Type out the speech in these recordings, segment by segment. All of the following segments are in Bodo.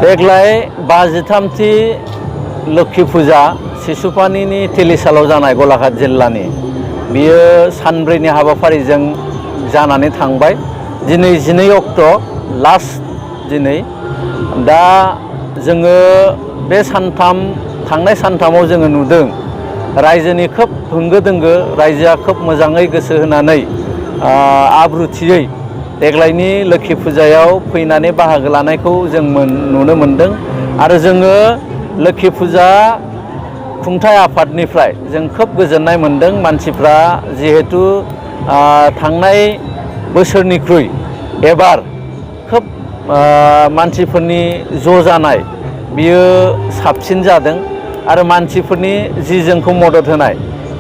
देग्लाय 53थि लोक्षि फुजा शिशुपानीनि तेलिशालाव जानाय गलाघाट जिल्लानि बियो सानब्रैनि हाबाफारिजों जानानै थांबाय। दिनै 12 अक्ट' लास्ट दिनै दा जोङो बे थांनाय सानथामाव जोङो नुदों रायजोनि खोब होंगो दोंगो, रायजोआ खोब मोजाङै गोसो होनानै आब्रुथियै देग्लायनि लोक्षि फुजायाव फैनानै बाहागो लानायखौ जों नुनो मोनदों। आरो जोङो लोक्षि फुजा खुंथाय आफादनिफ्राय जों खोब गोजोननाय मोनदों। मानसिफ्रा जिहेतु थांनाय बोसोरनिख्रुइ एबार खोब मानसिफोरनि ज' जानाय बियो साबसिन जादों आरो मानसिफोरनि जि जोंखौ मदद होनाय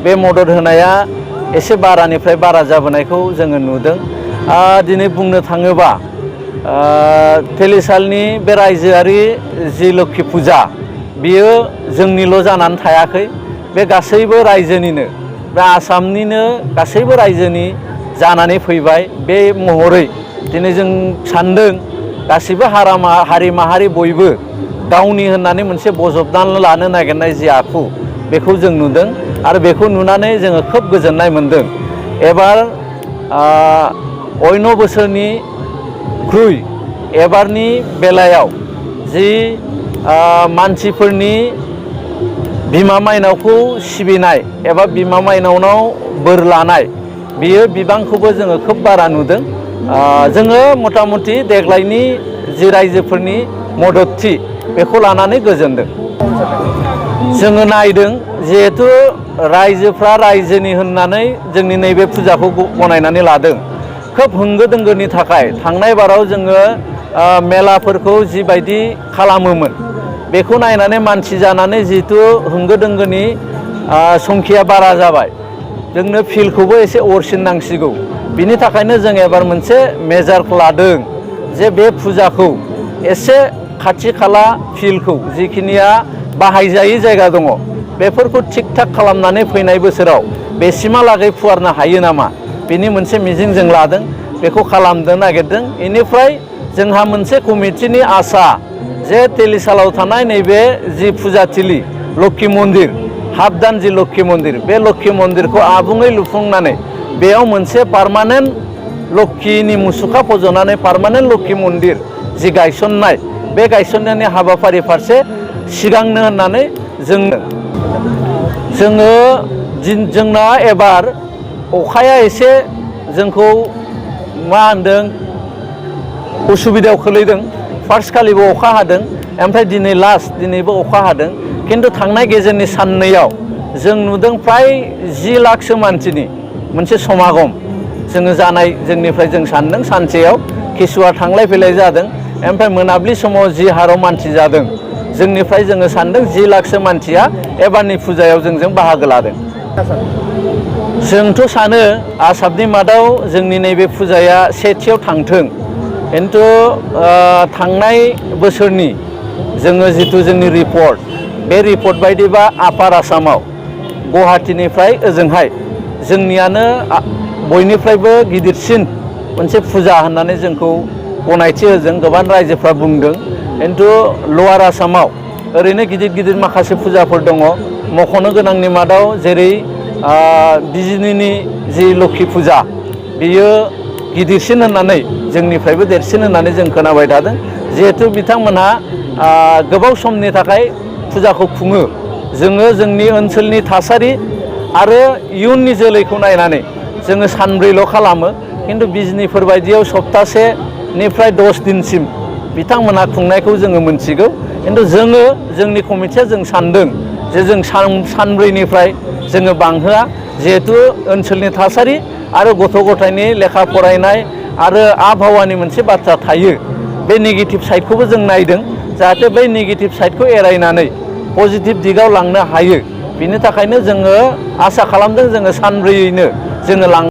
बे मदद होनाया एसे बारानिफ्राय बारा जाबोनायखौ जोङो नुदों। दिनै बुंनो थाङोबा तेलिशालनि बे रायजोआरि जि लोक्षि फुजा बियो जोंनिल' जानानै थायाखै, बे गासैबो रायजोनिनो, बे आसामनिनो गासैबो रायजोनि जानानै फैबाय। बे महरै दिनै जों सानदों गासैबो हारि माहारि बयबो गावनि होननानै मोनसे बजबनानै लानो नागिरनाय जि आखु बेखौ जों नुदों आरो बेखौ नुनानै जोङो खोब गोजोननाय मोनदों। एबार अन्य बोसोरनिख्रुइ एबारनि बेलायाव जि मानसिफोरनि बिमा माइनावखौ सिबिनाय एबा बिमा माइनावनाव बोर लानाय बियो बिबांखौबो जोङो खोब बारा नुदों। जोङो मथा मथि देग्लायनि जि रायजोफोरनि मददथि बेखौ लानानै गोजोनदों। जोङो नायदों जिहेतु रायजोफ्रा रायजोनि होननानै जोंनि नैबे फुजाखौ गनायनानै लादों। खोब होंगो दोंगोनि थाखाय थांनाय बाराव जोङो मेलाफोरखौ जिबायदि खालामोमोन बेखौ नायनानै मानसि जानानै जिहेतु होंगो दोंगोनि संखिया बारा जाबाय, जोंनो फिल्डखौबो एसे अरसिननांसिगौ। बिनि थाखायनो जों एबार मोनसे मेजारखौ लादों जे बे फुजाखौ एसे खाथि खाला फिल्डखौ जिखिनिया बाहायजायै जायगा दङ बेफोरखौ थिग थाक खालामनानै फैनाय बोसोराव बेसिमहालागै फुवारनो हायो नामा बेनि मोनसे मिजिं जों लादों, बेखौ खालामनो नागिरदों। बेनिफ्राय जोंहा मोनसे कमिटिनि आसा जे तेलिशालाव थानाय नैबे जि फुजाथिलि लोक्षि मन्दिर, हाबदान जि लोक्षि मन्दिर, बे लोक्षि मन्दिरखौ आबुङै लुफुंनानै बेयाव मोनसे पार्मानेन्ट लोक्षिनि मुसुखा फज'नानै पार्मानेन्ट लोक्षि मन्दिर जि गायसननाय बे गायसननायनि हाबाफारि फारसे सिगांनो होननानै जोंना एबार अखाया एसे जोंखौ मा होनदों उसुबिदायाव खोलैदों। फार्स्ट खालिबो अखा हादों, ओमफ्राय दिनै लास्ट दिनैबो अखा हादों। खिन्थु थांनाय गेजेरनि साननैयाव जों नुदों फ्राय 10 लाखसो मानसिनि मोनसे समागम जोङो जानाय जोंनिफ्राय जों सानदों। सानसेयाव किसुआ थांलाय फैलाय जादों, ओमफ्राय मोनाबिलि समाव जि हाराव मानसि जादों जोंनिफ्राय जोङो सानदों 10 लाखसो मानसिया एबारनि फुजायाव जोंजों बाहागो लादों। जोंथ' सानो आसामनि मादाव जोंनि नैबे फुजाया सेथियाव थांथों, खिन्थु थांनाय बोसोरनि जोङो जिथु जोंनि रिपर्ट बे रिपर्ट बायदिबा आपार आसामाव गुवाहाटीनिफ्राय ओजोंहाय जोंनियानो बयनिफ्रायबो गिदिरसिन मोनसे फुजा होननानै जोंखौ गनायथि होदों, गोबां रायजोफ्रा बुंदों। खिन्थु लवार आसामाव ओरैनो गिदिर गिदिर माखासे फुजाफोर दङ। मख'नो गोनांनि मादाव जेरै बिजिनीनि जि लोक्षि फुजा बियो गिदिरसिन होननानै जोंनिफ्रायबो देरसिन होननानै जों खोनाबाय थादों। जिहेथु बिथांमोनहा गोबाव समनि थाखाय फुजाखौ खुङो। जोङो जोंनि ओनसोलनि थासारि आरो इयुननि जोलैखौ नायनानै जोङो सानब्रैल' खालामो, खिन्थु बिजिनीफोर बायदियाव सप्तासेनिफ्राय 10 दिनसिम बिथांमोनहा खुंनायखौ जोङो मोनथिगौ। खिन्थु जोंनि कमिटिया जों सानदों जे जों सानब्रैनिफ्राय जोङो बांहोआ, जिहेथु ओनसोलनि थासारि आरो गथ' गथायनि लेखा फरायनाय आरो आबहावानि मोनसे बाथ्रा थायो। बे नेगेटिभ साइडखौबो जों नायदों, जाहाथे बै नेगेटिभ साइडखौ एरायनानै पजिटिभ दिगाव लांनो हायो। बिनि थाखायनो जोङो आसा खालामदों जोङो सानब्रैयैनो जोङो